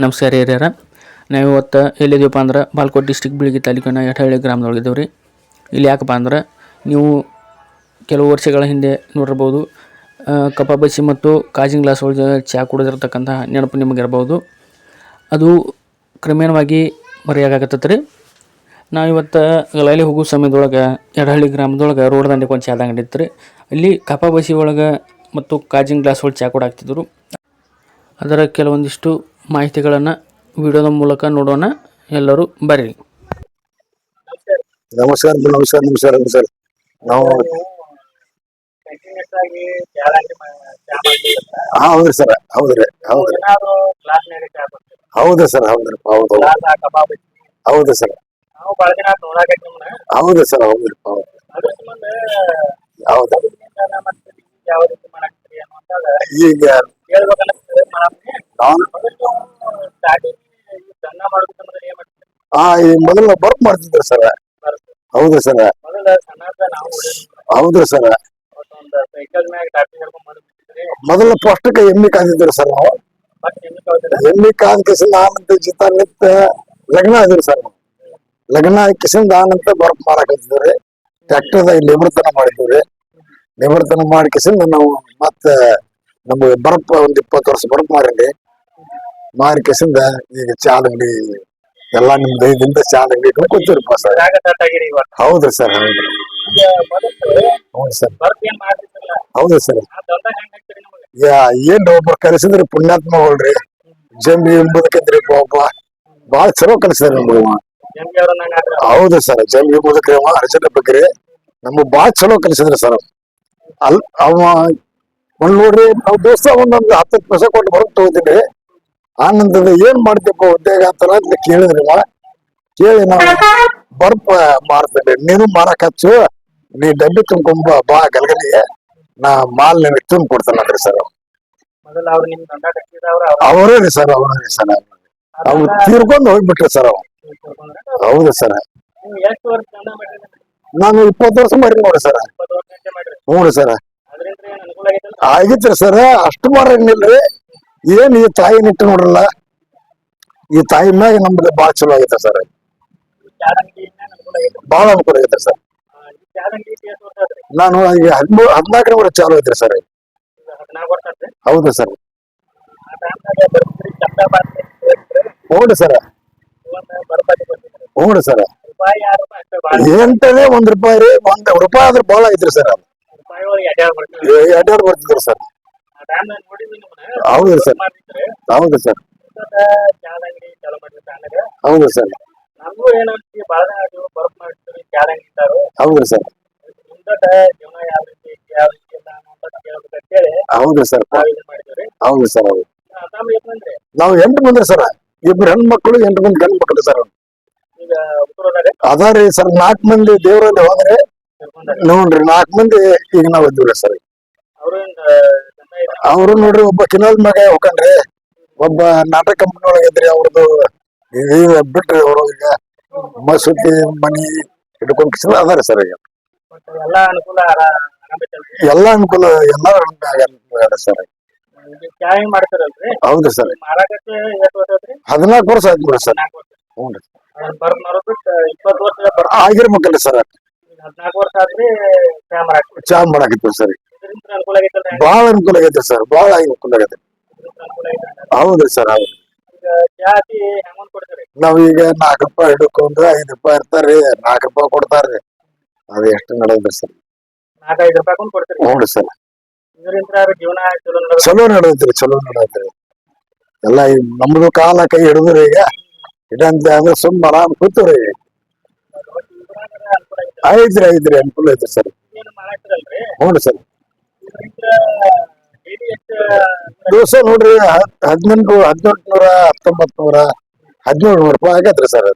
ನಮಸ್ಕಾರ ಹಿರಿಯರ. ನಾವು ಇವತ್ತು ಎಲ್ಲಿದ್ದೀವಪ್ಪ ಅಂದ್ರೆ ಬಾಲ್ಕೋಟ್ ಡಿಸ್ಟಿಕ್ ಬೀಳಗಿ ತಾಲೂಕಿನ ಯಠಹಳ್ಳಿ ಗ್ರಾಮದೊಳಗಿದ್ದೇವೆ ರೀ. ಇಲ್ಲಿ ಯಾಕಪ್ಪ ಅಂದ್ರೆ ನೀವು ಕೆಲವು ವರ್ಷಗಳ ಹಿಂದೆ ನೋಡಿರ್ಬೋದು, ಕಪ್ಪ ಬಸಿ ಮತ್ತು ಕಾಜಿನ ಗ್ಲಾಸ್ ಒಳಗೆ ಚಹಾ ಕುಡಿದಿರ್ತಕ್ಕಂಥ ನೆನಪು ನಿಮಗಿರ್ಬೋದು. ಅದು ಕ್ರಮೇಣವಾಗಿ ಮರೆಯಾಗತ್ತೈತೆ ರೀ. ನಾವಿವತ್ತು ಲೈಲಿ ಹೋಗೋ ಸಮಯದೊಳಗೆ ಯಠಹಳ್ಳಿ ಗ್ರಾಮದೊಳಗೆ ರೋಡ್ ದಂಡೆಗೆ ಒಂದು ಚಾದ ಅಂಗಡಿ ಇತ್ತು ರೀ. ಅಲ್ಲಿ ಕಪ್ಪ ಬಸಿ ಒಳಗೆ ಮತ್ತು ಕಾಜಿನ ಗ್ಲಾಸ್ ಒಳಗೆ ಚಹಾ ಕೊಡಾಕ್ತಿದ್ರು. ಅದರ ಕೆಲವೊಂದಿಷ್ಟು ಮಾಹಿತಿಗಳನ್ನು ವಿಡಿಯೋದ ಮೂಲಕ ನೋಡೋಣ. ಎಲ್ಲರೂ ಬರ್ರಿ. ನಮಸ್ಕಾರ ನಮಸ್ಕಾರ ನಮಸ್ಕಾರ ನಮಸ್ಕಾರ. ನಾವು ಹೌದ್ರಿ ಸರ್, ಹೌದ್ರಿ ಹೌದ್ರಿ ಹೌದು ಸರ್, ಹೌದ್ರಿ ಹೌದು ಹೌದು ಸರ್, ಹೌದು ಸರ್, ಹೌದ್ರಿ ಹೌದು. ಈಗ ಈ ಮೊದಲ ಬರ್ಕ್ ಮಾಡ್ತಿದ್ರು ಸರ್. ಹೌದು ಸರ್, ಹೌದ್ರಿ ಸರ್. ಮೊದಲ ಪೋಸ್ಟಕ್ಕೆ ಎಮ್ಮಿ ಕಾದಿದ್ರು ಸರ್. ನಾವು ಎಮ್ಮಿ ಕಾದ ಕಿಸಿಂದ ಆನಂತ ಜಿತ ನಿತ್ತ ಲಗ್ನ ಆದ್ರಿ ಸರ್. ಲಗ್ನ ಕಿಸಿಂದ ಆನಂತ ಬರ್ಕ್ ಮಾಡಕ್ ಹತ್ತಿದ್ರಿ. ಟ್ರ್ಯಾಕ್ಟರ್ದಾಗ ನಿವೃತ್ತನ ಮಾಡಿದ್ವಿ. ನಿವೃತ್ತನ ಮಾಡಿ ಕಿಸಿಂದ ನಾವು ಮತ್ತೆ ನಮ್ಗೆ ಬರ್ಪ್ ಒಂದ್ 20 ವರ್ಷ ಬರ್ಪ್ ಮಾಡಿದ್ರಿ. ಮಾರಿ ಕಿಸಿಂದ ಈಗ ಚಾ ಅಂಗಡಿ ಎಲ್ಲಾ ನಿಮ್ ದಯದಿಂದ ಚಾ ಅಂಗಡಿ ಕೂತಿರಪ್ಪ ಸರ್. ಹೌದ್ರಿ ಸರ್, ಹೌದ್ರಿ ಹೌದು ಸರ್, ಹೌದು ಸರ್. ಏನ್ ಒಬ್ರು ಕಲಿಸಿದ್ರಿ ಪುಣ್ಯಾತ್ಮಗಳ್ರಿ. ಜಂಬಿ ಎಂಬುದಕ್ಕಿದ್ರಿ ಒಬ್ಬ ಬಾಳ ಚಲೋ ಕಲಿಸಿದ್ರಿ ನಮ್ಗೆ. ಹೌದು ಸರ್, ಜಂಬಿ ಎಂಬುದಕ್ರಿ ಅವ ಅರ್ಜುನ ಬಗ್ಗೆ ನಮ್ಗ್ ಬಾಳ ಚಲೋ ಕಲಿಸಿದ್ರಿ ಸರ್. ಅವ ಒಂದ್ ನೋಡ್ರಿ, ನಾವ್ ದೋಸ್ತ ಒಂದೊಂದು 10 ಪೈಸೆ ಕೊಟ್ಟು ಹೊರಗ್ ತಗೋತೀನಿ. ಆನಂದದ ಏನ್ ಮಾಡ್ತೀಪ್ಪ ಉದ್ಯೋಗ ಅಂತ ಕೇಳಿದ್ರಿ. ಕೇಳಿ ನಾವು ಬರ್ಪ್ ಮಾರ್ತೇನೆ, ನೀನು ಮಾರಕ್ ಹಚ್ಚು, ನೀ ಡಬ್ಬಿ ತುಂಬ್ಕೊಂಬ ಬಾ ಗಲ್ಗಲಿಗೆ, ನಾ ಮಾಲ್ ನಿನ್ ತುಂಬ ಕೊಡ್ತಾನಂದ್ರಿ ಸರ್. ಅವರೇ ರೀ ಸರ್, ಅವರೇ ರೀ ಸರ್. ಅವ್ರು ತೀರ್ಕೊಂಡು ಹೋಗ್ಬಿಟ್ರಿ ಸರ್ ಅವ್. ಹೌದು ಸರ್. ನಾನು 20 ವರ್ಷ ಮಾಡಿ ನೋಡ್ರಿ ಸರ್. ಹ್ಞೂ ರೀ ಸರ್, ಆಗಿತ್ರಿ ಸರ್. ಅಷ್ಟು ಮಾರೇನಿಲ್ರಿ. ಏನ್ ಈ ತಾಯಿ ನಿಟ್ಟು ನೋಡ್ರಲ್ಲ, ಈ ತಾಯಿ ಮ್ಯಾಗ ನಮ್ಗೆ ಬಾಳ ಚಲೋ ಆಗೈತೆ ಸರ್. ಬಾಳ ಅನುಕೂಲ ಆಗೈತೆ ಸರ್. ನಾನು ಈಗ 14 ವರ್ಷ ಚಾಲು ಐತ್ರಿ ಸರ್. ಹೌದು ಸರ್. ಹೌದು ಸರ್, ಹೌದು ಸರ್. ಎಂಟನೇ ₹1 ರೀ. ₹1 ಆದ್ರೆ ಬಾಳ ಐತ್ರಿ ಸರ್. ಅಡ್ಡಾಡ್ ಬರ್ತಿದ್ರು ಸರ್. ಹೌದು ಸರ್, ಹೌದು ಸರ್, ಹೌದು ಸರ್, ಹೌದು ಸರ್, ಹೌದು ಸರ್, ಹೌದು ಸರ್. ಹೌದು, ನಾವು 8 ಮಂದಿ ಸರ್. 2 ಹೆಣ್ಮಕ್ಳು 8 ಮಂದಿ ಗಂಡು ಮಕ್ಕಳು ಸರ್. ಅದಾರಿ ಸರ್. 4 ಮಂದಿ ದೇವರಲ್ಲಿ ಹೋದ್ರೆ ನೋಡ್ರಿ, 4 ಮಂದಿ ಈಗ ನಾವ್ ಇದ್ದೀವ್ರಿ ಸರ್. ಅವ್ರು ನೋಡ್ರಿ, ಒಬ್ಬ ಕಿನಾಲ್ ಮ್ಯಾಗ ಹೋಗನ್ರಿ, ಒಬ್ಬ ನಾಟಕ ಕಂಪನಿ ಒಳಗೆ ಇದ್ರಿ. ಅವ್ರದ್ದು ಬಿಟ್ರಿ ಅವರು. ಈಗ ಮಸೂತಿ ಮನಿ ಹಿಡ್ಕೊಂಡ್ ಕಿಸಿದ ಅದಾರ ಸರ್. ಈಗ ಎಲ್ಲಾ ಅನುಕೂಲ, ಎಲ್ಲಾ ಸರ್. ಹೌದು ಸರ್. 14 ವರ್ಷ ಆಯ್ತು ಬಿಡಿ ಸರ್. ಹ್ಞೂ ರೀ, ಆಗಿರ್ಬೇಕಲ್ರಿ ಸರ್. ಚಾ ಮಾಡಾಕಿತ್ತು ಸರ್. ಬಹಳ ಅನುಕೂಲ ಆಗೈತೆ ಸರ್, ಬಹಳ ಅನುಕೂಲ ಆಗೈತೆ. ಹೌದ್ರಿ ಸರ್, ಹೌದು. ನಾವೀಗ ₹4 ಹಿಡ್ಕೊಂಡು ₹5 ಇರ್ತಾರ್ರಿ. ₹4 ಕೊಡ್ತಾರ್ರಿ. ಅದು ಎಷ್ಟು ನಡೆದ್ರಿ ಸರ್. ಹೌದು ಸರ್. ಚಲೋ ನಡೆದ್ರಿ, ಚಲೋ ನಡೆದ್ರಿ. ಎಲ್ಲ ನಮ್ದು ಕಾಲ ಕೈ ಹಿಡಿದ್ರಿ. ಈಗ ಇದಂತ ಅಂದ್ರೆ ಸುಮ್ಮ ಆರಾಮ್ ಕೂತ್ರಿ. ಐತ್ರಿ ಅನುಕೂಲ ಐತ್ರಿ ಸರ್. ಹ್ಞೂ ಸರ್. ದಿವಸ ನೋಡ್ರಿ 1800, 1800, 1900, ₹1700 ಆಗತ್ರಿ ಸರ್.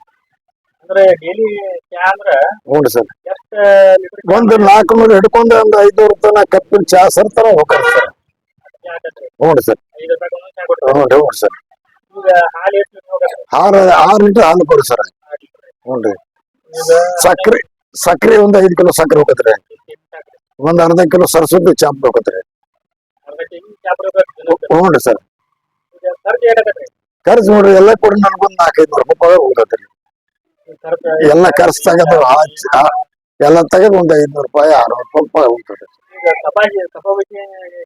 ಹ್ಞೂ ಸರ್. ಒಂದು 400 ಹಿಡ್ಕೊಂಡು ಒಂದು 500 ತನ ಕಪ್ಪಿನ ಚಾ ಸರ್ತಾರ ಹೋಗ್ತಾರೆ ಸರ್. ಹ್ಞೂ ಸರ್. ಹ್ಞೂ ಸರ್. ಹಾಲು 6 ಲೀಟರ್ ಹಾಲು ಕೊಡಿ ಸರ್. ಹ್ಞೂ ರೀ. ಸಕ್ರೆ ಒಂದು 5 ಕಿಲೋ ಸಕ್ರೆ ಹೋಗತ್ರಿ. ಒಂದು ಅರ್ಧ ಕಿಲೋ ಸರಸ್ವತಿ ಚಾಪ್ ಹೋಗತ್ರಿ. ಹ್ಞೂ ರೀ ಸರ್. ಖರ್ಚು ನೋಡ್ರಿ ಎಲ್ಲ ಕೂಡ ನನ್ಗೊಂದ್ 400-500 ರೂಪಾಯಿ ಹೋಗ್ತೈತ್ರಿ. ಎಲ್ಲ ಖರ್ಚು ತೆಗೆದು ಎಲ್ಲ ತೆಗೆದು ಒಂದ್ 500 ರೂಪಾಯಿ 600 ರೂಪಾಯಿ ಹೋಗ್ತದೆ. ಈಗ ಕಪಾಬಿ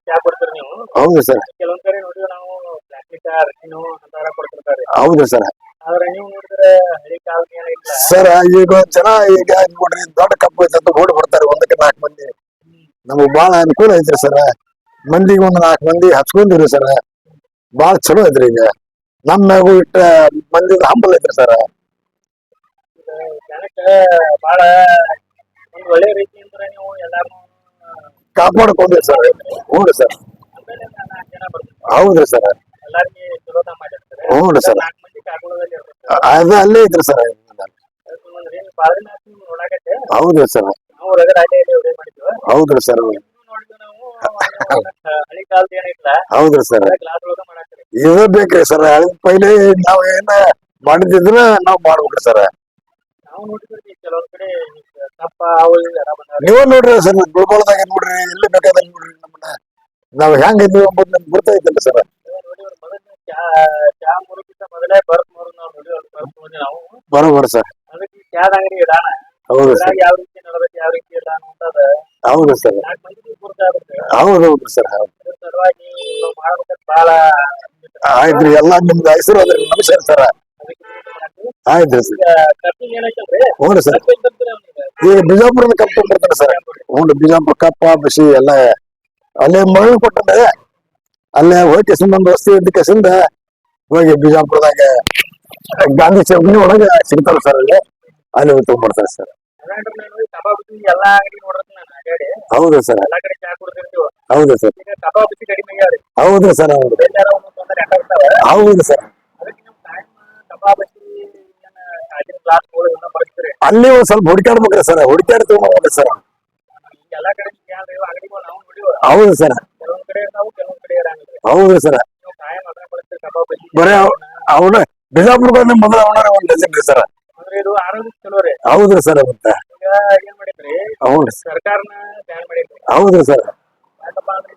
ಚಾ ಕೊಡ್ತೀರಿ ನೀವು? ಹೌದು ಸರ್. ಕೆಲವೊಂದ್ ಕಡೆ ನೋಡಿದ್ರೆ ನಾವು ಪ್ಲಾಸ್ಟಿಕ್ ರಟ್ಟಿನೂ ಅಂತಾರ ಕೊಡ್ತಿರ್ತಾರೆ. ಹೌದು ಸರ್. ಆದ್ರೆ ನೀವು ನೋಡಿದ್ರೆ ಹಳಿ ಕಾಲ ಏನಿಲ್ಲ ಸರ್. ಈಗ ಜನ ಈಗ ನೋಡ್ರಿ ದೊಡ್ಡ ಕಬ್ಬು ಐತೆ ಅಂತ ಓಡಿ ಬರ್ತಾರೆ 1-4 ಮಂದಿ. ನಮಗ್ ಬಾಳ ಅನುಕೂಲ ಐತ್ರಿ ಸರ್. ಮಂದಿಗೆ 4 ಮಂದಿ ಹಚ್ಕೊಂಡಿರಿ ಸರ್. ಬಾಳ ಚಲೋ ಐತ್ರಿ. ಈಗ ನಮ್ಮಾಗೂ ಇಟ್ಟ ಮಂದಿ ಹಂಬಲ್ ಐತ್ರಿ ಸರ್. ಜನಕ್ಕೆ ಬಹಳ ಒಂದು ಒಳ್ಳೆ ರೀತಿಯಿಂದ ನೀವು ಎಲ್ಲಾರು ಕಾಪಾಡ್ಕೊಂಡ್ರಿ ಸರ್. ಹ್ಞೂ ಸರ್. ಜನ ಬರ್ತಾರೆ. ಹೌದ್ರಿ ಸರ್. ಎಲ್ಲಾರ್ಗಿ ಚಲೋತ ಮಾಡಿರ್ತಾರೆ. ಹ್ಞೂ ಸರ್. 4 ಮಂದಿ ಕಾಕೊಳ್ಳೋದಲ್ಲಿ ಇರ್ತಾರೆ. ಅದು ಅಲ್ಲೇ ಐತ್ರಿ ಸರ್. ಬಾಳಿನ ನೋಡಾಕತ್ತೆ ಹೌದ್ರಿ ಸರ್. ನಾವು ರಗಡ ಅಲ್ಲೇ ಉಡೇ ಮಾಡಿದ್ವಿ. ಹೌದ್ರಿ ಸರ್. ನೋಡಿದ್ವಿ ನಾವು ಹಳಿ ಕಾಲದ ಏನಿಲ್ಲ ಹೌದ್ರಿ ಸರ್. ಗ್ಲಾಸ್ ಒಳಗ ಮಾಡಾಕ್ತಾರೆ. ಇದು ಬೇಕ್ರಿ ಸರ್. ಪೈಲೆ ನಾವ್ ಏನ ಮಾಡಿದ್ರ ನಾವ್ ಮಾಡ್ಬೇಕ್ರಿ ಸರ್. ನಾವು ನೋಡಿದ್ವಿ ಕೆಲವೊಂದ್ ಕಡೆ ಕಪ್ಪ ಅವು ಎಲ್ಲ ಬಂದಾರ. ನೀವ ನೋಡ್ರಿ ಸರ್. ಗುಲ್ಬರ್ಗದಾಗ ನೋಡ್ರಿ ಎಲ್ಲಿ ಬೇಕಾದಾಗ ನೋಡ್ರಿ ನಮ್ಮನ್ನ ನಾವ್ ಹೆಂಗ್ ಇದೀವಿ ಅಂಬುದು ನಮ್ಗೆ ಗೊತ್ತಾಯ್ತಲ್ಲ ಸರ್. ನೋಡಿ ಮೊದಲ ಚಾ ಮುರುಗಿಂತ ಮೊದಲೇ ಬರ್ತ್ ನಾವು ನೋಡಿ ನಾವು ಬರೋಬರ್ ಸರ್. ಅದಕ್ಕೆ ಚಾದ ಅಂಗಡಿ ಇಡಾನ ಹೌದು ಸರ್. ಯಾವ ರೀತಿ ನಡಬೇಕು ಯಾವ ರೀತಿ ಇಲ್ಲ ಅನ್ನೋದ ಹೌದು ಸರ್. 4 ಮಂದಿಗೆ ಗುರುತಾಗುತ್ತೆ. ಹೌದೌದು ಸರ್. ಅದ್ರ ಸಲುವಾಗಿ ನಾವು ಮಾಡ್ಬೇಕಂತ ಬಹಳ ಆಯ್ತ್ರಿ. ಎಲ್ಲಾ ನಿಮ್ದು ಹೆಸರು ಅದ್ರಿ ನಮಸ್ಕಾರ ಸರ್. ಆಯ್ತ್ರಿ ಸರ್. ಕಪ್ಪಿಂಗ್ ಏನೈತಲ್ರಿ? ಹ್ಞೂ ಸರ್. ಈಗ ಬಿಜಾಪುರದ ಕಪ್ ತೊಗೊಂಡ್ಬರ್ತಾನೆ ಸರ್. ಹ್ಞೂ ಬಿಜಾಪುರ ಕಪ್ಪ ಬಿಸಿ ಎಲ್ಲ ಅಲ್ಲೇ ಮರಳು ಕೊಟ್ಟಂದ್ರೆ ಅಲ್ಲೇ ಹೋಗಿ ಕೆಸಿಂದ ಒಂದು ವಸ್ತಿ ಇದ್ದ ಕೆಸಿಂದ ಹೋಗಿ ಬಿಜಾಪುರದಾಗ ಗಾಂಧಿ ಚೌಕಿ ಒಳಗೆ ಸಿಗ್ತಾರ ಸರ್. ಅಲ್ಲಿ ಹೋಗಿ ತೊಗೊಂಡ್ಬರ್ತಾರೆ ಸರ್. ಎಲ್ಲಾ ಅಂಗಡಿ ನೋಡ್ರಿ ನಾನು ಅಡ್ಯಾಡಿ. ಹೌದು ಸರ್. ಎಲ್ಲಾ ಕಡೆ ಚಾ ಕುಡ್ತಿರ್ತೀವಿ. ಹೌದು ಸರ್. ಈಗ ಕಬಾಬ್ ಬಿಸಿ ಕಡಿಮೆ ಆಗ್ಯಾವ್ರಿ. ಹೌದು ಸರ್. ಹೌದು. ಎಲ್ಲಾರ ಒಂದೊಂದು ಲೆಕ್ಕ ಇರ್ತಾವ. ಹೌದು ಸರ್. ಅದಕ್ಕೆ ನೀವು ಟೈಮ್ ಕಬಾಬ್ ಬಿಸಿ ಕಾಜಿನ ಗ್ಲಾಸ್ ಇನ್ನೂ ಬರ್ತೀರಿ. ಅಲ್ಲಿ ಒಂದ್ ಸ್ವಲ್ಪ ಹುಡುಕಾಡ್ಬೇಕ್ರಿ ಸರ್. ಹುಡುಕಾಡಿ ತಗೊಂಡ್ಬರ್ಬೇಕು ಸರ್. ಎಲ್ಲಾ ಕಡೆ ಅಂಗಡಿಗಳು ನಾವು ನೋಡಿವ. ಹೌದು ಸರ್. ಕೆಲವೊಂದ್ ಕಡೆ ಇರ್ತಾವು ಕೆಲವೊಂದ್ ಕಡೆ ಇರಂಗಿಲ್ಲ. ಹೌದು ಸರ್. ನೀವು ಕಾಯಂ ಅದನ್ನ ಬಳಸ್ತೀರಿ ಕಬಾಬ್ ಬಿಸಿ. ಬರೇ ಅವನ ಬಿಜಾಪುರಕ್ಕೆ ಮೊದಲ ಅವನ ಒಂದ್ ಡಜನ್ ರೀ ಸರ್. ಅಂದ್ರೆ ಇದು ಆರೋಗ್ಯಕ್ಕೆ ಚಲೋ ರೀ. ಹೌದ್ರಿ ಸರ್. ಮತ್ತೆ ಈಗ ಏನ್ ಮಾಡಿದ್ರಿ ಹೌದು ಸರ್ಕಾರನ ಬ್ಯಾನ್ ಮಾಡಿದ್ರಿ. ಹೌದ್ರಿ ಸರ್. ಯಾಕಪ್ಪ ಅಂದ್ರೆ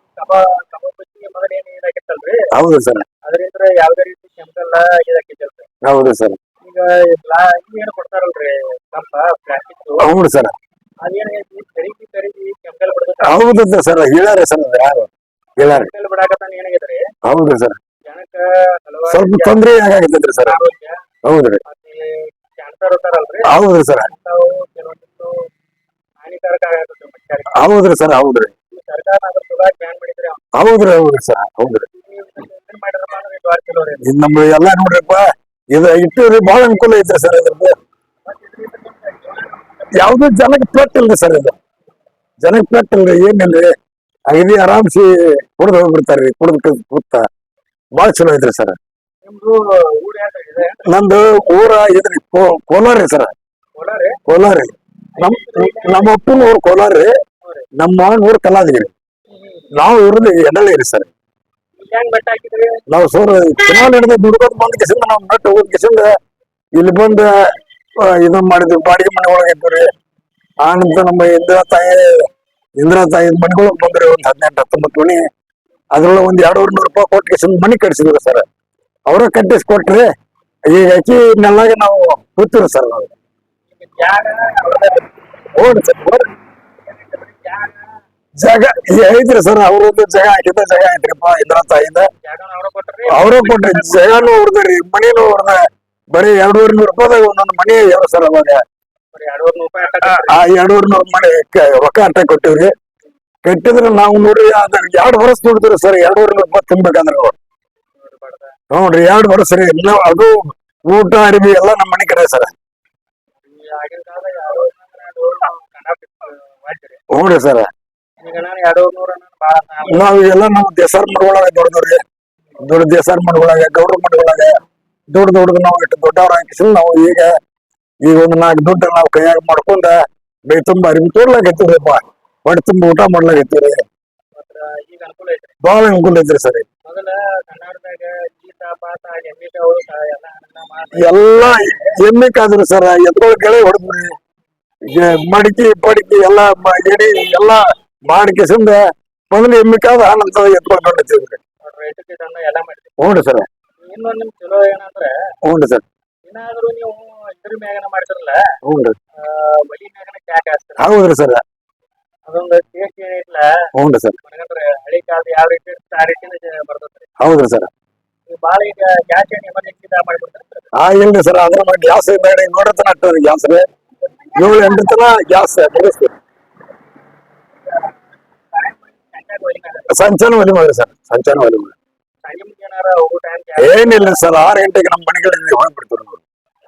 ಕಬಾಬ್ ಬಿಸಿಗೆ ಮೊದಲ ಏನ್ ಇದಾಗಿತ್ತಲ್ರಿ ಹೌದು ಸರ್. ಅದರಿಂದ ಯಾವ್ದೇ ರೀತಿ ಕೆಮಿಕಲ್ ಇದಾಕಿದ್ದಲ್ರಿ. ಹೌದು ಸರ್. ಈಗ ಏನು ಕೊಡ್ತಾರಲ್ರಿ ಕಪ್ಪ ಪ್ಲಾಸ್ಟಿಕ್ ಹೌದು ಸರ್. ಅದೇನೈತಿ ಖರೀದಿ ಕೆಮಿಕಲ್ ಬಿಡ್ಬೇಕು. ಹೌದು ಸರ್. ಹೇಳ್ಯಾರ ಸರ್. ಯಾರು ಹೇಳ್ಯಾರ. ಕೆಮಿಕಲ್ ಬಿಡಾಕತ್ತಾನ ಏನಾಗೈತ್ರಿ ಹೌದು ಸರ್. ಜನಕ್ಕ ಹಲವಾರು ಸ್ವಲ್ಪ ತೊಂದ್ರೆ ಆಗಾಕತ್ತೈತ್ರಿ ಸರ್. ಆರೋಗ್ಯ ಹೌದ್ರಿ. ಮತ್ತೆ ಕ್ಯಾನ್ಸರ್ ಇರ್ತಾರಲ್ರಿ ಹೌದ್ರಿ ಸರ್. ಅಂತಾವು ಕೆಲವೊಂದಿಷ್ಟು ಹಾನಿಕಾರಕ ಆಗತ್ತೆ ಮನುಷ್ಯರಿಗೆ. ಹೌದ್ರಿ ಸರ್. ಹೌದ್ರಿ. ಈ ಸರ್ಕಾರ ಅದ್ರ ಸಲುವಾಗಿ ಬ್ಯಾನ್ ಮಾಡಿದ್ರಿ. ಹೌದ್ರಿ. ಹೌದ್ರಿ ಸರ್. ಹೌದ್ರಿ. ಇದನ್ನ ಮಾಡಿದ್ರಪ್ಪ ಅಂದ್ರೆ ಇದು ಚಲೋ ರೀ. ಇದು ನಮ್ಮ ಎಲ್ಲಾ ನೋಡ್ರಿಪ್ಪ ಇದು ಇಟ್ಟಿವ್ರಿ ಬಹಳ ಅನುಕೂಲ ಐತ್ರಿ ಸರ್. ಇದ್ರದ್ದು ಯಾವ್ದು ಜನಕ್ಕೆ ಪೆಟ್ಟಿಲ್ರಿ ಸರ್. ಇದು ಜನಕ್ಕೆ ಪೆಟ್ಟಿಲ್ರಿ ಏನಿಲ್ರಿ. ಅಗದಿ ಆರಾಮ್ಸಿ ಕುಡ್ದು ಹೋಗ್ಬಿಡ್ತಾರ್ರಿ. ಕುಡ್ದು ಕೂತ ಬಾಳ ಚಲೋ ಐತ್ರಿ ಸರ್. ನಿಮ್ದು ಊರ್ ಯಾವ್ದು ಇದೆ? ನಂದು ಊರ ಇದ್ರಿ ಕೋಲಾರ ರೀ ಸರ್. ಕೋಲಾರ? ಕೋಲಾರ ರೀ. ನಮ್ಮ ಅಪ್ಪನ ಊರು ಕೋಲಾರ ರೀ. ನಮ್ಮ ಮಾವನ ಊರು ಕಲಾದಗಿರಿ. ನಾವು ಇರೋದು ಎಡಳ್ಳಿ ರೀ ಸರ್. ಹೆಂಗ್ ಬೆಟ್ಟ ಹಾಕಿದ್ರಿ? ನಾವು ಸೋರ್ ಚುನಾವಣೆ ಹಿಡಿದು ದುಡ್ಕೋದ್ ಬಂದ್ ಕಿಸಿಂದ ನಾವು ನಟ್ಟು ಹೋದ್ ಕಿಸಿಂದ ಇಲ್ಲಿ ಬಂದ ಇದನ್ನ ಮಾಡಿದ್ವಿ. ಬಾಡಿಗೆ ಮನೆ ಒಳಗೆ ಇದ್ವಿ. ಆನಂತರ ನಮ್ಮ ಇಂದಿರಾ ತಾಯಿ ಮನೆಗಳಿಗೆ ಬಂದ್ರಿ. ಒಂದ್ 18-19 ಮನಿ. ಅದ್ರೊಳಗೆ ಒಂದ್ 200-300 ರೂಪಾಯಿ ಕೊಟ್ಟು ಕಿಸಿಂದ ಮನಿ ಕಟ್ಸಿದ್ರು ಸರ್. ಅವ್ರ ಕಟ್ಟಿಸಿ ಕೊಟ್ರಿ. ಈಗ ಅಕ್ಕಿ ನೆಲ್ಲಾಗ ನಾವು ಕೂತಿರು ಸರ್. ನಾವು ಜಾಗ ಓಡಿ ಸರ್. ಜಾಗ ಐತ್ರಿ ಸರ್. ಅವ್ರದ್ದು ಜಾಗ ಹಾಕಿದ ಜಾಗ ಐತ್ರಿಪ್ಪ ಇಂದಿರಾ ತಾಯಿಯಿಂದ. ಜಾಗನ ಅವ್ರ ಕೊಟ್ರಿ? ಅವ್ರ ಕೊಟ್ರಿ. ಜಾಗನೂ ಹೊಡ್ದ್ರಿ ಮನಿನೂ ಹೊಡ್ದ. ಬರೀ 200-300 ರೂಪಾಯಿದಾಗ ಒಂದೊಂದು ಮನಿ ಯಾವ ಸರ್. ಅವಾಗ 200 ರೂಪಾಯಿ ಆ 200 ಮನೆ ರೊಕ್ಕ ಅಟ್ಟ ಕೊಟ್ಟಿವ್ರಿ. ಕಟ್ಟಿದ್ರೆ ನಾವು ನೋಡ್ರಿ ಅದ್ರ 2 ವರ್ಷ ದುಡಿದ್ರಿ ಸರ್. 200 ರೂಪಾಯಿ ತಿನ್ಬೇಕಂದ್ರೆ ನೋಡ್ರಿ 2 ವರ್ಷ ರೀ. ಅದು ಊಟ ಅರಿವಿ ಎಲ್ಲ ನಮ್ಮ ಮನೆ ಕಡೆ ಸರ್. ಆಗಿನ ಕಾಲ ಯಾರು ಹ್ಞೂ ಸರ್. ಈಗ ನಾನು 200 ಬಾಳ ನಾವ್ ಎಲ್ಲ ನಾವು ದೇಸಾರ್ ಮಡ್ಗೊಳಗ ದೊಡ್ಡವ್ರಿ. ದೊಡ್ಡ ದೇಸಾರ್ ಮಡ್ಗೊಳಗ ಗೌಡ್ರ ಮಡ್ಗೊಳಗ ದೊಡ್ಡದು ನಾವು ಇಟ್ಟು ದೊಡ್ಡವ್ರ ಹಾಕಿಸಿ ನಾವು ಈಗ ಒಂದು 4 ದುಡ್ಡು ನಾವು ಕೈಯಾಗ ಮಾಡ್ಕೊಂಡ ಬೈ ತುಂಬಾ ಅರಿವಿ ತೋರ್ಲಾಕತ್ತೀವ್ರಿಪ್ಪ. ಹೊಟ್ಟೆ ತುಂಬಾ ಊಟ ಮಾಡ್ಲಾಕತ್ತೀವ್ರಿ. ಈಗ ಅನುಕೂಲ ಐತ್ರಿ. ಬಹಳ ಅನುಕೂಲ ಐತ್ರಿ ಸರ್. ಮೊದಲ ಕನ್ನಡದಾಗ ಗೀತ ಪಾಠ ಎಮ್ಮಿಗಳು ಎಲ್ಲಾ ಎಮ್ಮೆ ಕಾದ್ರಿ ಸರ್. ಎತ್ಕೊಳ್ ಗೆಳೆ ಹೊಡೆದ್ರಿ. ಮಡಿಕೆ ಪಡಿಕೆ ಎಲ್ಲಾ ಎಡಿ ಎಲ್ಲಾ ಮಾಡಿಕೆಸಿಂದ ಮೊದಲು ಎಮ್ಮೆ ಕಾದ ಆನಂತರ ಎತ್ಕೊಳ್ ಕೊಂಡಿರ್ತೀವ್ರಿ. ಎಲ್ಲ ಮಾಡಿದ್ರಿ. ಹ್ಞೂ ಸರ್. ಇನ್ನೊಂದ್ ನಿಮ್ ಚಲೋ ಏನಂದ್ರೆ ಹ್ಞೂ ಸರ್. ಏನಾದ್ರು ನೀವು ಇದ್ರ ಮ್ಯಾಗನ ಮಾಡ್ತಿರಲ್ಲ ಹ್ಞೂ ರೀ. ಒಲಿ ಮ್ಯಾಗನ ಚಾ ಕಾಸ್ತೀರ ಹೌದ್ರಿ ಸರ್. ಅದೊಂದು ಟೇಸ್ಟ್ ಏನೈತ್ಲ ಹ್ಞೂ ಸರ್. ಮನೆಗಂದ್ರೆ ಹಳಿ ಕಾಲದ ಯಾವ ರೀತಿ ಇರುತ್ತೆ ಆ ರೀತಿನ ಬರ್ತೈತ್ರಿ. ಹೌದ್ರಿ ಸರ್. ನೀವು ಭಾಳ ಈಗ ಗ್ಯಾಸ್ ಏನ್ ಎಮರ್ಜೆನ್ಸಿ ಮಾಡ್ಬಿಡ್ತಾರೆ ಇಲ್ರಿ ಸರ್, ಅದ್ರ ಗ್ಯಾಸ್ ನೋಡತನ ಆಗ್ತದೆ ಗ್ಯಾಸ್ ರೀ. 7-8 ತನ ಗ್ಯಾಸ್ ಬಡಿಸ್ತೀವಿ. ಸಂಚಾನ ಒಲಿ ಮಾಡ್ರಿ ಸರ್, ಸಂಚಾನ ಒಲಿ ಮಾಡಿ. ಸಂಜೆ ಮುಂದೆ ಏನಾರ ಹೋಗೋ ಟೈಮ್ ಏನಿಲ್ಲ ಸರ್, 6 ಗಂಟೆಗೆ ನಮ್ಮ ಮನೆಗಳಿಗೆ ಹೋಗ್ಬಿಡ್ತೀವಿ ನಾವು.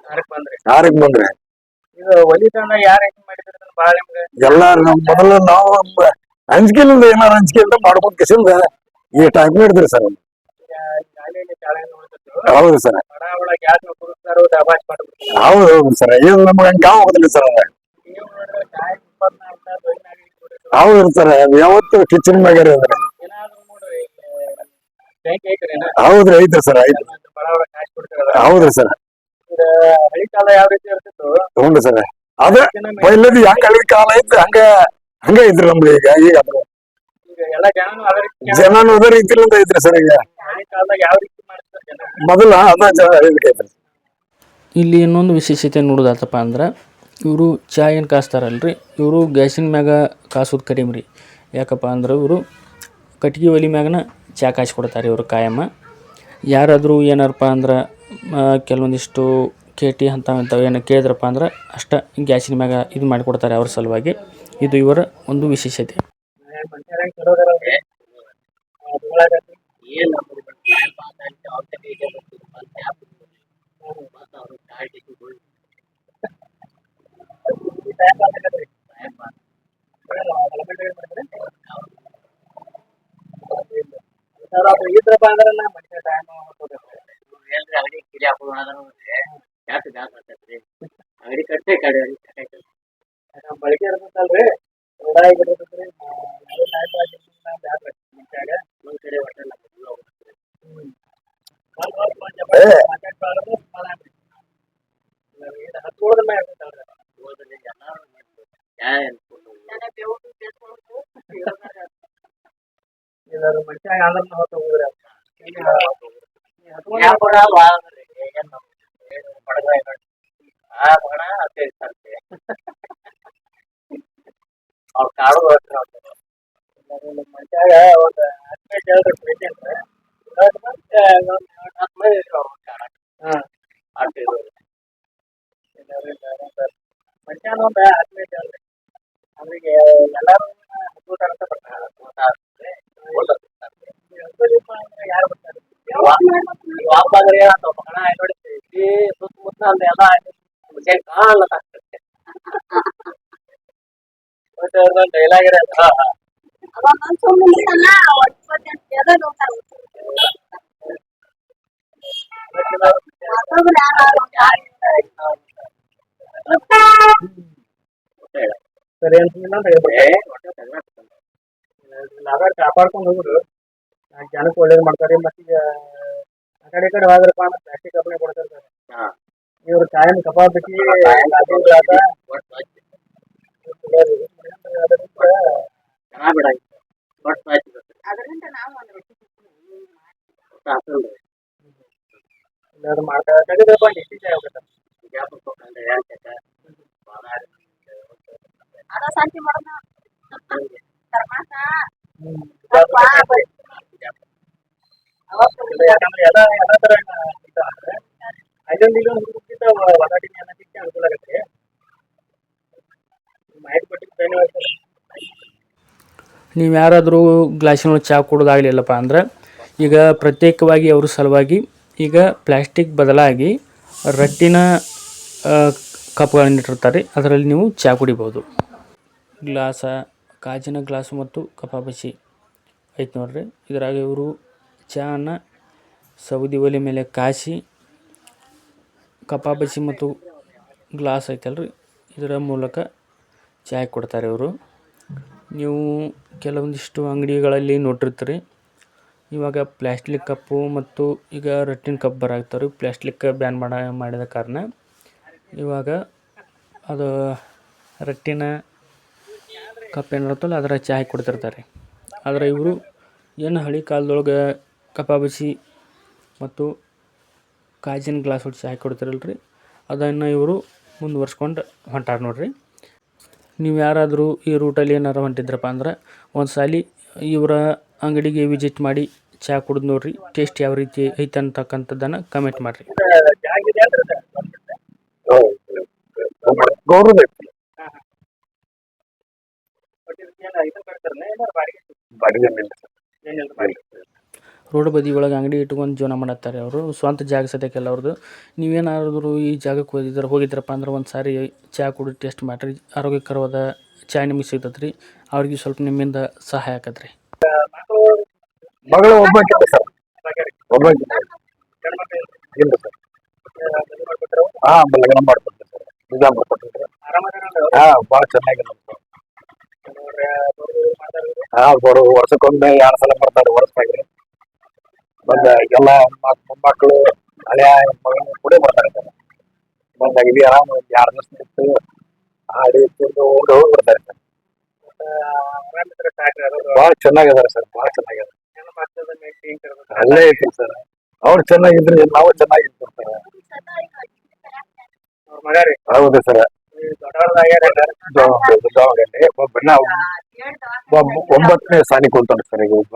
6ಕ್ಕೆ ಬಂದ್ರಿ. 6ಕ್ಕೆ ಬಂದ್ರೆ ಇದು ಒಲಿ ತಂದ ಯಾರು ಹೆಂಗ್ ಮಾಡಿದ್ರಿ ಭಾಳ ನಿಮ್ಗೆ ಎಲ್ಲ ಮೊದಲು ನಾವು ಅಂಜಿಕೆಲಿಂದ ಏನಾರ ಅಂಜಿಕೆ ಅಂತ ಮಾಡ್ಕೊಂಡ್ ಕಿಸಿಂದ ಈ ಟೈಪ್ ಮಾಡಿದ್ರಿ ಸರ್. ಶಾಲೆಯಲ್ಲಿ ಶಾಲೆ ನೋಡ್ತಿದ್ರು ಹೌದು ಸರ್. ಬಡ ಬಡ ಗ್ಯಾಸ್ ಕುಡಿಸ್ತಾರೋ ದಬಾಸ್ ಮಾಡ್ಬಿಡ್ತಾರೆ. ಹೌದು ಸರ್, ಇದು ನಮ್ಗೆ ಹಂಗೆ ಕಾವು ಹೋಗುದಿಲ್ಲ ಸರ್. ನೀವು ನೋಡಿದ್ರೆ ಟೈಮ್ 24 ಹೌದು ಸರ್, ಯಾವತ್ತು ಕಿಚನ್ ಮ್ಯಾಗ ಅಂದ್ರೆ ಏನಾದ್ರು ನೋಡ್ರಿ ಬೆಂಕಿ ಐತ್ರಿ ಹೌದ್ರಿ, ಐತ್ರಿ ಸರ್, ಐತ್ರಿ. ಬಡ ಬಡ ಕಾಸು ಕೊಡ್ತಾರಲ್ಲ ಹೌದ್ರಿ ಸರ್. ಇದು ಹಳಿ ಕಾಲ ಯಾವ ರೀತಿ ಇರ್ತಿತ್ತು ಹ್ಞೂ ಸರ್. ಅದ ಮೊದಲದು ಹೆಂಗ್ ಹಳಿ ಕಾಲ ಐತಿ ಹಂಗ ಐತ್ರಿ ನಮ್ದು ಈಗ ಅದು ಈಗ ಎಲ್ಲ ಜನನು ಅದೇ ರೀತಿ ಜನನು ಅದೇ ರೀತಿಲಿಂದ ಐತ್ರಿ ಸರ್. ಈಗ ಹಳಿ ಕಾಲದಾಗ ಯಾವ ರೀತಿ ಮಾಡ್ತಾರೆ ಜನ ಮೊದಲ ಐತ್ರಿ. ಇಲ್ಲಿ ಇನ್ನೊಂದು ವಿಶೇಷತೆ ನೋಡೋದಾತಪ್ಪ ಅಂದ್ರೆ ಇವರು ಚಾ ಏನು ಕಾಸ್ತಾರಲ್ರಿ, ಇವರು ಗ್ಯಾಸಿನ ಮ್ಯಾಗ ಕಾಸೋದು ಕಡಿಮೆ ರೀ. ಯಾಕಪ್ಪ ಅಂದ್ರೆ ಇವರು ಕಟ್ಗೆ ಒಲಿ ಮ್ಯಾಗನ ಚಾ ಕಾಯಿಸ್ಕೊಡ್ತಾರೆ ಇವರು ಕಾಯಮ್ಮ. ಯಾರಾದರೂ ಏನಾರಪ್ಪ ಅಂದ್ರೆ ಕೆಲವೊಂದಿಷ್ಟು ಕೇಟಿ ಅಂಥವು ಏನು ಕೇಳಿದ್ರಪ್ಪ ಅಂದ್ರೆ ಅಷ್ಟ ಗ್ಯಾಸಿನ ಮ್ಯಾಗ ಇದು ಮಾಡಿಕೊಡ್ತಾರೆ ಅವ್ರ ಸಲುವಾಗಿ. ಇದು ಇವರ ಒಂದು ವಿಶೇಷತೆ. ಮನುಷ್ಯರ ಚಲೋದಾರಲ್ರಿ ಏನು ಇದ್ರಪ್ಪ ಅಂದ್ರೆ ಮನುಷ್ಯ ಟೈಮ್ ಅಂಗಡಿ ಕಿರಿ ಹಾಕೋದು ಜಾಸ್ತಿ ಜಾಸ್ತಿ ಆಗ್ತೈತ್ರಿ. ಅಂಗಡಿ ಕಟ್ಟೆ ಕಡೆ ಬಳಕೆ ಇರ್ತೈತಲ್ರಿ ಓಡಾಗಿ ಬಿಡ್ತೈತ್ರಿ. ಒಂದ್ ಕಡೆ ಹೋಟೆಲ್ ಹತ್ತೋದ್ರ ಮ್ಯಾಗ ಎಲ್ಲರೂ ಮನುಷ್ಯ ಆನಂದ ಹೊತ್ತು ಹೋಗ್ರಿ ಅವ್ರ ಕಾಡು ಮನುಷ್ಯಾಗ ಒಂದು 10 ಹೇಳ್ರಿ ಪ್ರೆಸೆಂಟ್ ಮನುಷ್ಯನ ಒಂದು 10 ಹೇಳ್ರಿ ಅವ್ರಿಗೆ ಎಲ್ಲಾರು ಅಂತ ಬರ್ತಾರೆ. ಯಾರು ಬರ್ತಾರೆ ವಾಪಾಗ್ರಿ ನೋಡಿದ್ರಿ ಸುತ್ತಮುತ್ತ ಅಲ್ಲಿ ಎಲ್ಲ ಕಾಣ್ಲತ್ತಾಗ್ತದೆ. ಡೈಲಾಗ್ ಇರ ಸರಿ ಅಂತಿಲ್ಲ ಅಂತ ಹೇಳ್ಬಿಟ್ಟು ಕಾಪಾಡ್ಕೊಂಡು ಹೋಗುದು ಜನಕ್ಕೆ ಒಳ್ಳೇದು ಮಾಡ್ತಾರೆ. ಮತ್ತೀಗ ಆ ಕಡೆ ಈ ಕಡೆ ಹೋದ್ರಪ್ಪ ಅಂದ್ರೆ ಪ್ಲಾಸ್ಟಿಕ್ ಕಬ್ಬಣೆ ಕೊಡ್ತಿರ್ತಾರೆ. ಇವ್ರು ಕಾಯಂ ಕಪಾಬಿಸಿ ಮಾಡ್ತಾರೆ. ಎಲ್ಲ ತರ ಅಲ್ಲೊಂದು ಇಲ್ಲೊಂದು ಹುಡುಕಿಂತ ಒದಾಟಿನ ಅನ್ನೋದಕ್ಕೆ ಅನುಕೂಲ ಆಗತ್ತೆ. ಮಾಹಿತಿ ಕೊಟ್ಟಿದ್ದು ಧನ್ಯವಾದ. ನೀವು ಯಾರಾದರೂ ಗ್ಲಾಸಿನೊಳಗೆ ಚಹಾ ಕುಡೋದಾಗಲಿಲ್ಲಪ್ಪ ಅಂದ್ರೆ ಈಗ ಪ್ರತ್ಯೇಕವಾಗಿ ಅವ್ರ ಸಲುವಾಗಿ ಈಗ ಪ್ಲ್ಯಾಸ್ಟಿಕ್ ಬದಲಾಗಿ ರಟ್ಟಿನ ಕಪ್ಗಳನ್ನು ಇಟ್ಟಿರ್ತಾರೆ, ಅದರಲ್ಲಿ ನೀವು ಚಹಾ ಕುಡಿಬೋದು. ಗ್ಲಾಸ ಕಾಜಿನ ಗ್ಲಾಸು ಮತ್ತು ಕಪಾಬಸಿ ಐತೆ ನೋಡ್ರಿ. ಇದರಾಗ ಇವರು ಚಹಾನ ಸೌದೆ ಒಲೆ ಮೇಲೆ ಕಾಯಿಸಿ ಕಪಾಬಸಿ ಮತ್ತು ಗ್ಲಾಸ್ ಐತಲ್ರಿ ಇದರ ಮೂಲಕ ಚಹಾ ಕೊಡ್ತಾರೆ ಇವರು. ನೀವು ಕೆಲವೊಂದಿಷ್ಟು ಅಂಗಡಿಗಳಲ್ಲಿ ನೋಡಿರ್ತೀರಿ ಇವಾಗ ಪ್ಲ್ಯಾಸ್ಟಿಕ್ ಕಪ್ಪು ಮತ್ತು ಈಗ ರಟ್ಟಿನ ಕಪ್ ಬರಾಕತ್ತಾವ್ರಿ. ಪ್ಲ್ಯಾಸ್ಟಿಕ್ ಬ್ಯಾನ್ ಮಾಡಿದ ಕಾರಣ ಇವಾಗ ಅದು ರಟ್ಟಿನ ಕಪ್ ಏನಿರುತ್ತಲ್ಲ ಅದರ ಚಹಾ ಕೊಡ್ತಿರ್ತಾರೆ. ಆದರೆ ಇವರು ಏನು ಹಳೆ ಕಾಲದೊಳಗೆ ಕಪಾಬಸಿ ಮತ್ತು ಗಾಜಿನ ಗ್ಲಾಸ್ ಹೊಡ್ಸಿ ಹಾಕಿ ಕೊಡ್ತಿರಲ್ಲ ರೀ, ಅದನ್ನು ಇವರು ಮುಂದುವರ್ಸ್ಕೊಂಡು ಹೊಂಟಾರ ನೋಡ್ರಿ. ನೀವು ಯಾರಾದರೂ ಈ ರೂಟಲ್ಲಿ ಏನಾರು ಹೊಂಟಿದ್ರಪ್ಪ ಅಂದ್ರೆ ಒಂದು ಸಾಲಿ ಇವರ ಅಂಗಡಿಗೆ ವಿಸಿಟ್ ಮಾಡಿ ಚಹಾ ಕುಡಿದು ನೋಡ್ರಿ. ಟೇಸ್ಟ್ ಯಾವ ರೀತಿ ಐತೆ ಅಂತಕ್ಕಂಥದ್ದನ್ನು ಕಮೆಂಟ್ ಮಾಡಿರಿ. ಜಾಗ ಇದೆ ಅಲ್ರಿ ಅದು? ಗೌರವ ಬಟ್ ಇದಕ್ಕೇನು ಇದು ಕಟ್ತಾರಲ್ಲ ಏನಾರು ಬಾಡಿಗೆ? ಬಾಡಿಗೆ ಏನಿಲ್ಲ ಬಾಡಿಗೆ. ರೋಡ್ ಬದಿ ಒಳಗೆ ಅಂಗಡಿ ಇಟ್ಕೊಂಡು ಜೀವನ ಮಾಡತ್ತಾರೆ ಅವರು. ಸ್ವಂತ ಜಾಗ ಸದ್ಯಕ್ಕೆಲ್ಲ ಅವ್ರದ್ದು. ನೀವೇನಾದರೂ ಈ ಜಾಗಕ್ಕೆ ಹೋಗಿದ್ರಪ್ಪ ಅಂದ್ರೆ ಒಂದು ಸಾರಿ ಚಹಾ ಕುಡಿದು ಟೇಸ್ಟ್ ಮಾಡಿರಿ. ಆರೋಗ್ಯಕರವಾದ ಚಹಾ ನಿಮಗೆ ಸಿಗ್ತದೆ ರೀ. ಅವ್ರಿಗೆ ಸ್ವಲ್ಪ ನಿಮ್ಮಿಂದ ಸಹಾಯ ಆಕತ್ತೆ ರೀ. ಮಗಳು ಒಬ್ಬಾಕಿ ಸರ್, ಒಬ್ಬಾಕಿ ಗಂಡ್ಮಕ್ಳು ಇಲ್ಲ ಸರ್. ಮದುವೆ ಮಾಡ್ಕೊತಾರ? ಲಗ್ನ ಮಾಡ್ಕೊಡ್ತಾರೆ ಸರ್, ಬಿಜಾಪುರ ಕೊಟ್ಟಿದ್ರೆ. ಆರಾಮದಾರಲ್ಲ? ಭಾಳ ಚೆನ್ನಾಗಿದೆ ಸರ್. ಮಾತಾಡಿದ್ರು ಬರೋ ವರ್ಷಕ್ಕೊಮ್ಮೆ 2 ಸಲ ಬರ್ತಾರೆ ವರ್ಷದಾಗ್ರಿ. ಬಂದ ಎಲ್ಲ ಮೊಮ್ಮಕ್ಕಳು ಹಳೆಯ ಮಗನ ಕೂಡ ಬರ್ತಾರೆ ಸರ್. ಬಂದಾಗ ಇಲ್ಲಿ ಆರಾಮ 2 ದಿವಸ ನಿಂತು ಆಡಿ ತಿಂದು ಹೋಗಿ ಬರ್ತಾರೆ ಸರ್. ಆರಾಮಿದ್ರೆ ಸಾಕ್ರಿ. ಅದು ಭಾಳ ಚೆನ್ನಾಗಿದಾರೆ ಸರ್, ಭಾಳ ಚೆನ್ನಾಗಿದೆ. ಏನು ಮಾಡ್ತದೆ ಮೇಂಟೈನ್ ಇರ್ಬೇಕು. ಅಲ್ಲೇ ಐತಿ ಸರ್. ಅವ್ರು ಚೆನ್ನಾಗಿದ್ರೆ ನಾವು ಚೆನ್ನಾಗಿರ್ತೀವಿ ಸರ್. ಅವ್ರ ಮಗ ರೀ ಹೌದು ಸರ್. ದೊಡ್ಡವ್ರದಾಗ್ಯಾರ. ಒಬ್ಬ 9ನೇ ಸಾಲಿ ಕೊಡ್ತಾನೆ ಸರ್ ಈಗ ಒಬ್ಬ.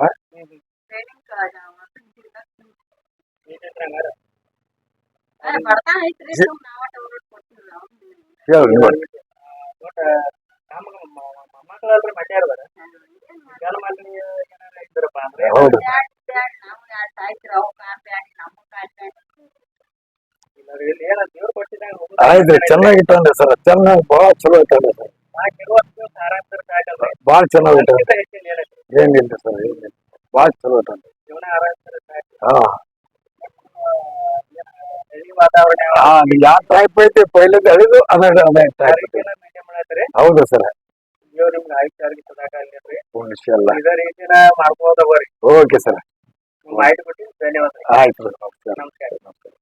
ಹೇಳಿ ನೋಡಿ. ಮಕ್ಕಳಲ್ರಿ ಮಟ್ಟ ಇರ್ದಾರ. ಗಂಡ ಮಕ್ಳು ಏನಾರ ಇದ್ರಪ್ಪ ಅಂದ್ರೆ ಹೌದು ಇಲ್ಲಿ ಏನ ದೇವ್ರು ಕೊಟ್ಟಿದ್ದಂಗ ಆಯ್ತ್ರಿ, ಚೆನ್ನಾಗಿಟ್ಟನ್ರಿ ಸರ್. ಚೆನ್ನಾಗಿ ಭಾಳ ಚಲೋ ಇಟ್ಟನ್ರಿ ಸರ್. ಭಾಳ ಚೆನ್ನಾಗಿ ಇಟ್ಟನ್ರಿ. ಏನಿಲ್ಲ ಸರ್, ಏನಿಲ್ಲ, ಭಾಳ ಚಲೋ ಇಟ್ಟನ್ರಿ. ಜೀವನ ಆರಾಮಿದ್ರೆ ಸಾಕು. ಹಾ ಹಳ್ಳಿ ವಾತಾವರಣ ಯಾವ ಟೈಪ್ ಐತಿ ಪೈಲದ ಹೇಳಿದ್ರು ಅದೇ ಟೈಪ್ ಐತಿ. ಮೇಂಟೈನ್ ಮಾಡತ್ರಿ. ಹೌದು ಸರ್. ದೇವ್ರು ನಿಮ್ಗೆ ಆಯುಷ್ಯ ಆರೋಗ್ಯ ಸದಾಕಾಲ ನೀಡ್ರಿ. ಇನ್ಶಾಲ್ಲ. ಇದೇ ರೀತಿನ ಮಾಡ್ಕೋತ ಬರ್ರಿ. Okay sir. ಮಾಹಿತಿ ಕೊಟ್ಟು ಧನ್ಯವಾದ. ಆಯ್ತು ಸರ್. ನಮಸ್ಕಾರ. ನಮಸ್ಕಾರ.